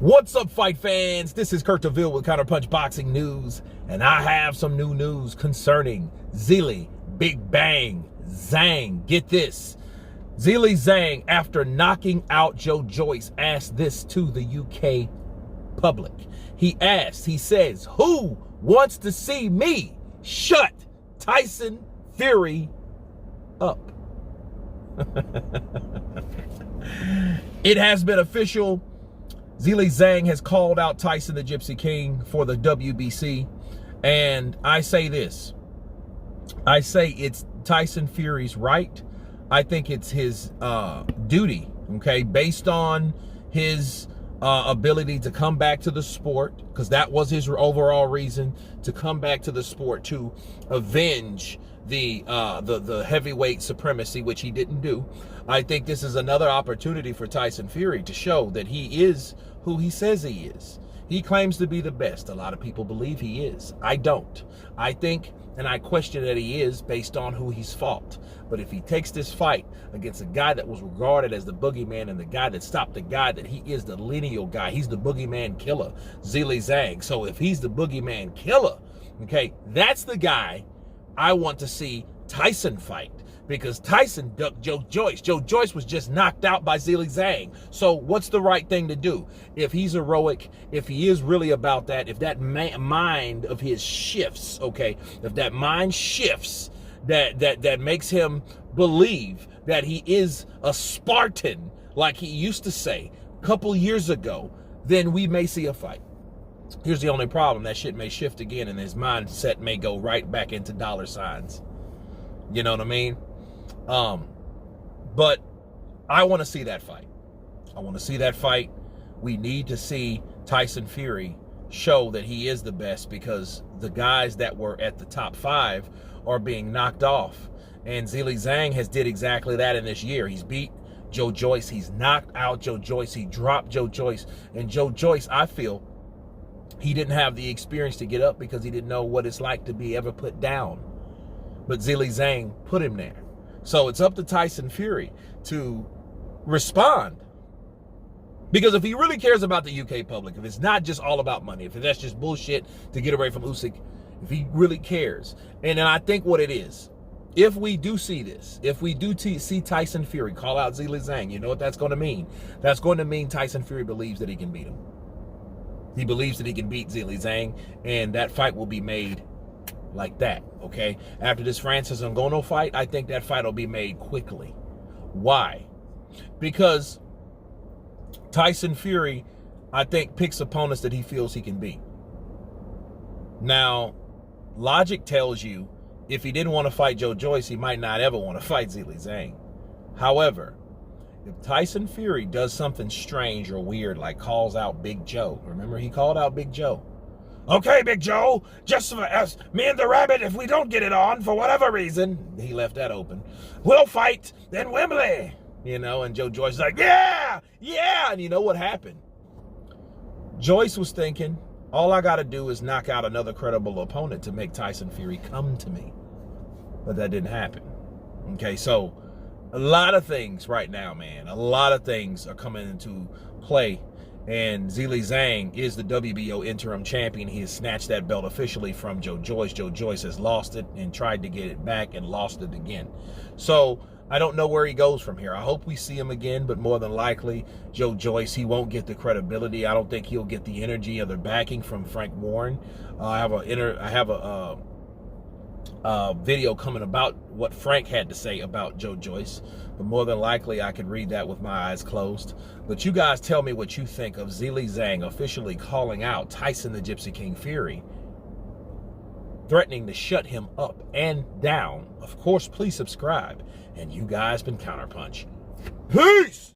What's up, fight fans? This is Kurt DeVille with Counterpunch Boxing News, and I have some new news concerning Zhilei, Big Bang, Zhang. Get this. Zhilei Zhang, after knocking out Joe Joyce, asked this to the UK public. He says, who wants to see me shut Tyson Fury up? It has been official. Zhilei Zhang has called out Tyson the Gypsy King for the WBC. And I say this. I say it's Tyson Fury's right. I think it's his duty, okay, based on his ability to come back to the sport, because that was his overall reason to come back to the sport, to avenge the heavyweight supremacy, which he didn't do. I think this is another opportunity for Tyson Fury to show that he is who he says he is. He claims to be the best. A lot of people believe he is. I don't. I think, and I question that he is based on who he's fought. But if he takes this fight against a guy that was regarded as the boogeyman and the guy that stopped the guy that he is the lineal guy, he's the boogeyman killer, Zhilei Zhang. So if he's the boogeyman killer, okay, that's the guy I want to see Tyson fight, because Tyson ducked Joe Joyce. Joe Joyce was just knocked out by Zhilei Zhang. So what's the right thing to do? If he's heroic, if he is really about that, if that mind of his shifts, okay, if that mind shifts, that makes him believe that he is a Spartan, like he used to say a couple years ago, then we may see a fight. Here's the only problem. That shit may shift again and his mindset may go right back into dollar signs. You know what I mean? But I want to see that fight. I want to see that fight. We need to see Tyson Fury show that he is the best, because the guys that were at the top 5 are being knocked off. And Zhilei Zhang has did exactly that in this year. He's beat Joe Joyce. He's knocked out Joe Joyce. He dropped Joe Joyce. And Joe Joyce, I feel, he didn't have the experience to get up because he didn't know what it's like to be ever put down. But Zhilei Zhang put him there. So it's up to Tyson Fury to respond. Because if he really cares about the UK public, if it's not just all about money, if that's just bullshit to get away from Usyk, if he really cares, and then I think what it is, if we do see this, if we do see Tyson Fury call out Zhilei Zhang, you know what that's going to mean? That's going to mean Tyson Fury believes that he can beat him. He believes that he can beat Zhilei Zhang, and that fight will be made like that, okay? After this Francis Ngannou fight, I think that fight will be made quickly. Why? Because Tyson Fury, I think, picks opponents that he feels he can beat. Now, logic tells you if he didn't want to fight Joe Joyce, he might not ever want to fight Zhilei Zhang. However, if Tyson Fury does something strange or weird, like calls out Big Joe, remember he called out Big Joe. Okay, Big Joe, just for us, me and the rabbit, if we don't get it on for whatever reason, he left that open, we'll fight in Wembley, you know, and Joe Joyce is like, yeah, and you know what happened? Joyce was thinking, all I got to do is knock out another credible opponent to make Tyson Fury come to me. But that didn't happen. Okay, so a lot of things right now, man. A lot of things are coming into play. And Zhilei Zhang is the WBO interim champion. He has snatched that belt officially from Joe Joyce. Joe Joyce has lost it and tried to get it back and lost it again. So I don't know where he goes from here. I hope we see him again, but more than likely, Joe Joyce, he won't get the credibility. I don't think he'll get the energy or the backing from Frank Warren. I have a video coming about what Frank had to say about Joe Joyce, but more than likely I can read that with my eyes closed. But you guys tell me what you think of Zhilei Zhang officially calling out Tyson the Gypsy King Fury, threatening to shut him up and down. Of course, please subscribe. And you guys been Counterpunch. Peace!